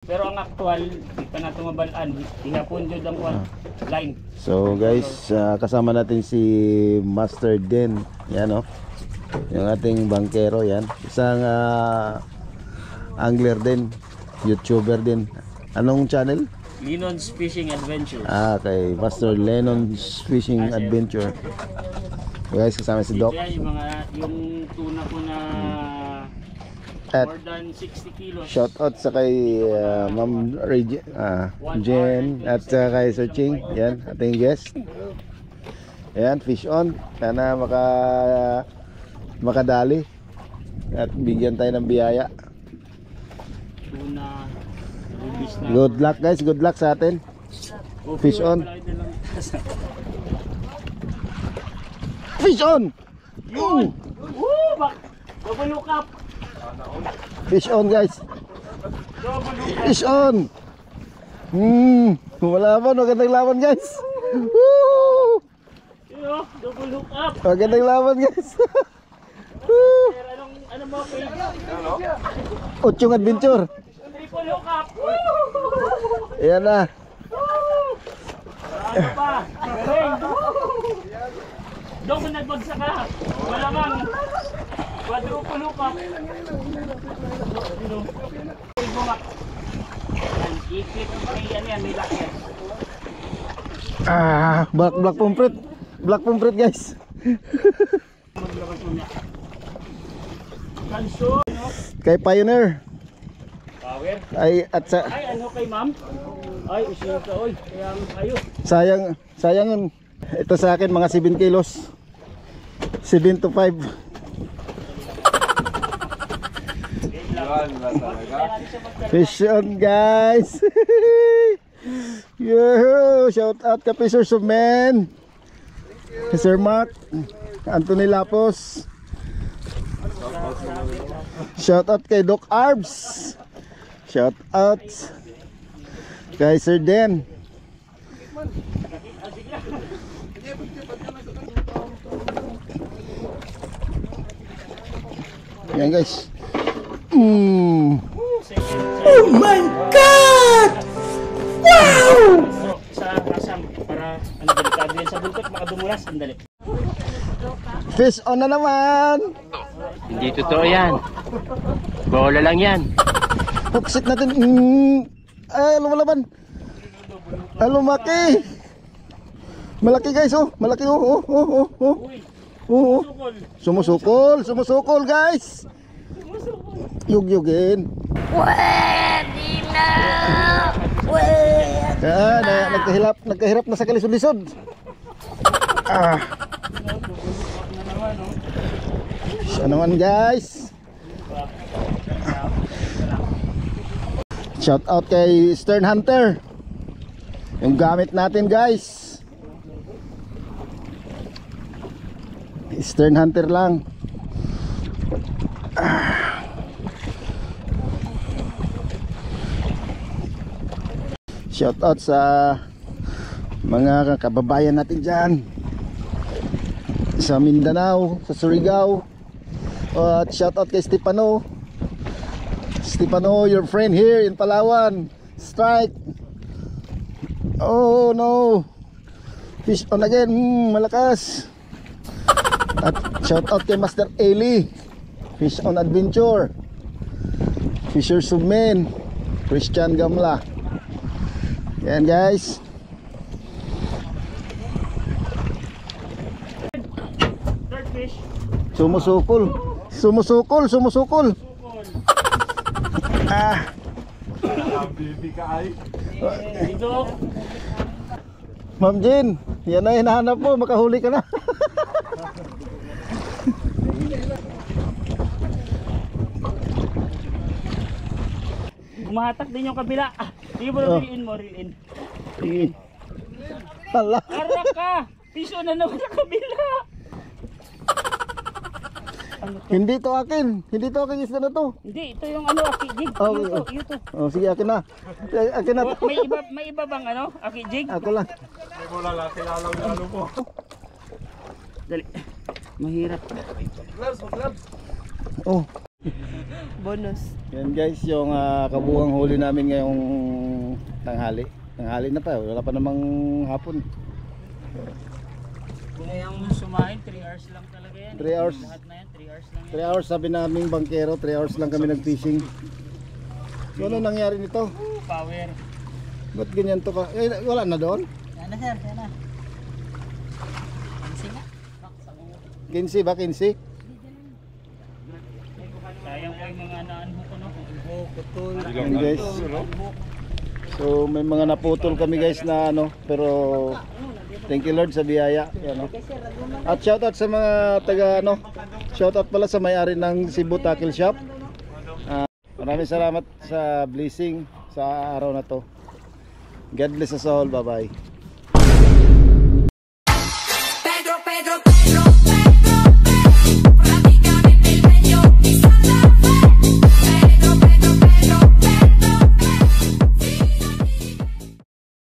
Pero ang actual, di pa na tumabalaan. Ihapon jud ang line. So guys, kasama natin si Master Den. Yan o. Yung ating bangkero yan. Isang angler din. YouTuber din. Anong channel? Lennon's Fishing Adventures. Kay Master Lennon's Fishing Adventure. Guys, kasama si Doc. Yan, yung tuna ko na At more than 60 kilos. shout out sa kay Ma'am Jen at kay Sir Ching. Yan, ating guest. Ayan, fish on. Sana makadali at bigyan tayo ng biyaya. Tuna, release na. Good luck guys, good luck sa atin. Fish on. Fish on. Yun! Woo! Double hook up! Fish on guys. Fish on. Wala pa, magandang laban guys. Woo! Double hook up! Magandang laban guys. Ano mo kayo? Ochong adventure. Triple hook up! Ayan na. Ano pa? Doon mo nagbagsak ka. Malamang. Quadruple hook up. Ikip yan, may lock yan. Black pomfret. Black pomfret guys. Maglabas mo niya. Kanso, no? Kay Pioneer. Power. Ay Ano kay ma'am? Ay, usin ka, oy. Kaya kayo. sayang yun. Ito sa akin mga 7 kilos. 7 to 5. Fish on guys. Yo, shout out ka Fishers of Men. Sir Mark Anthony Lapos. Shout out kay Doc Arbs. Shout out kay Sir Den. Yan guys. Oh my God! Wow! Sa kasam para delikado yan sa buntot, makadumulas, sandali. Fish on na naman. Hindi totoo yan. Bola lang yan. Huksit natin. Ay, lumalaban. Ay, lumaki. Malaki guys, oh. Malaki, oh. Oh. Sumusukol guys. Yugyugin. Pwede na! Pwede! Nagkahirap na sa kalisod-lisod. Siya naman guys. Shout out kay Stern Hunter. Yung gamit natin guys. Stern Hunter lang. Shout out sa mga kababayan natin dyan sa Mindanao, sa Surigao. At shout out kay Stefano, your friend here in Palawan. Strike. Oh no, fish on again. Malakas. At shout out kay Master Eli, Fish on Adventure, Fishers of Men, Christian Gamla. Yan guys. Third fish. Sumusukol. Dito. Ma'am Jean, yan na hinahanap mo, makahuli ka na. Gumahatak din yung kabila. Sige mo, reel in. Hala. Arak ka! Piso na naman sa kabila. Hindi to akin isda na to. Hindi, ito yung aki jig. Ito. Oh, sige akin na. Akin na. May iba bang aki jig? Ako lang. Wala lang, kilala mo ano mo. Dali. Mahirap. Gloves, gloves. Oh. Bonus. Yan guys, yung kabuuang huli namin ngayong tanghali. Tanghali na pa, wala pa namang hapon. Kung yung sumain, 3 hours lang talaga yan. 3 hours. Lahat na yan, 3 hours lang 3 hours sabi naming bangkero, 3 hours lang kami nag-fishing. So ano nangyari nito? Power. Ba't ganyan to ka? Wala na doon? Yan na sir, yan na. 15 ba? 15? Sayang po yung mga naanho ko, no? Buhok, putol. Yan guys. So may mga naputol kami guys na ano, pero thank you Lord sa biyaya. Yan, no? At shoutout sa mga taga ano, shoutout pala sa may-ari ng Cebu Tackle Shop. Maraming salamat sa blessing sa araw na to. God bless us all. Bye bye.